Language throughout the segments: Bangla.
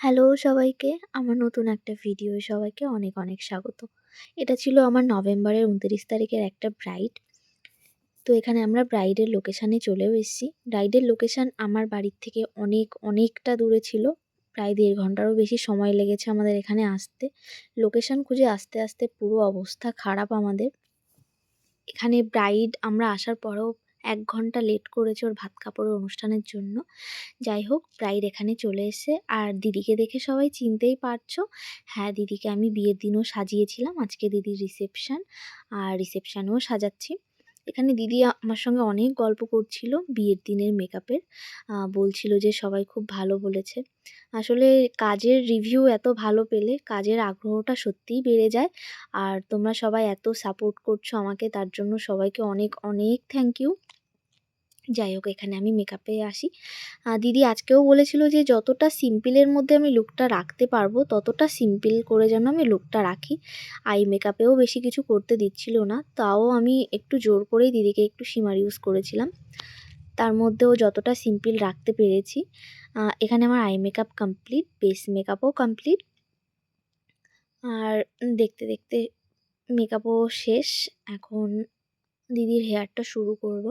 হ্যালো সবাইকে, আমার নতুন একটা ভিডিওয় সবাইকে অনেক অনেক স্বাগত। এটা ছিল আমার নভেম্বরের ২৯ তারিখের একটা ব্রাইড। তো এখানে আমরা ব্রাইডের লোকেশানে চলেও এসেছি। ব্রাইডের লোকেশান আমার বাড়ির থেকে অনেকটা দূরে ছিল। প্রায় ১.৫ ঘন্টারও বেশি সময় লেগেছে আমাদের এখানে আসতে। লোকেশান খুঁজে আসতে পুরো অবস্থা খারাপ আমাদের। এখানে ব্রাইড আমরা আসার পরেও ১ ঘন্টা লেট করেছে ওর ভাত কাপড়ের অনুষ্ঠানের জন্য। যাই হোক, ব্রাইড এখানে চলে এসেছে। আর দিদিকে দেখে সবাই চিনতেই পারছো। হ্যাঁ, দিদিকে আমি বিয়ের দিনও সাজিয়েছিলাম। আজকে দিদির রিসেপশন, আর রিসেপশনেও সাজাচ্ছি। এখানে দিদি আমার সঙ্গে অনেক গল্প করছিল বিয়ের দিনের মেকআপের। বলছিল যে সবাই খুব ভালো বলেছে। আসলে কাজের রিভিউ এত ভালো পেলে কাজের আগ্রহটা সত্যিই বেড়ে যায়। আর তোমরা সবাই এত সাপোর্ট করছো আমাকে, তার জন্য সবাইকে অনেক থ্যাংক ইউ। যাই হোক, এখানে আমি মেকআপে আসি। দিদি আজকেও বলেছিল যে যতটা সিম্পলের মধ্যে আমি লুকটা রাখতে পারবো ততটা সিম্পল করে যেন আমি লুকটা রাখি। আই মেকআপেও বেশি কিছু করতে দিচ্ছিল না, তাও আমি একটু জোর করেই দিদিকে একটু শিমার ইউজ করেছিলাম। তার মধ্যেও যতটা সিম্পল রাখতে পেরেছি। এখানে আমার আই মেকআপ কমপ্লিট, বেস মেকআপও কমপ্লিট। আর দেখতে মেকআপও শেষ। এখন দিদির হেয়ারটা শুরু করব।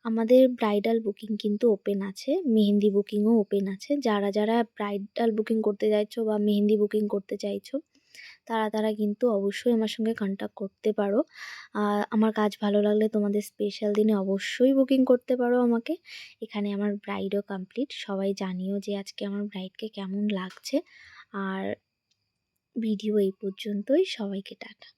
আমাদের ব্রাইডাল বুকিং কিন্তু ওপেন আছে, মেহেন্দি বুকিংও ওপেন আছে। যারা ব্রাইডাল বুকিং করতে চাইছো বা মেহেন্দি বুকিং করতে চাইছো, তারা কিন্তু অবশ্যই আমার সঙ্গে কন্ট্যাক্ট করতে পারো। আমার কাজ ভালো লাগলে তোমাদের স্পেশাল দিনে অবশ্যই বুকিং করতে পারো আমাকে। এখানে আমার ব্রাইডও কমপ্লিট। সবাই জানিও যে আজকে আমার ব্রাইডকে কেমন লাগছে। আর ভিডিও এই পর্যন্তই। সবাইকে টাটা।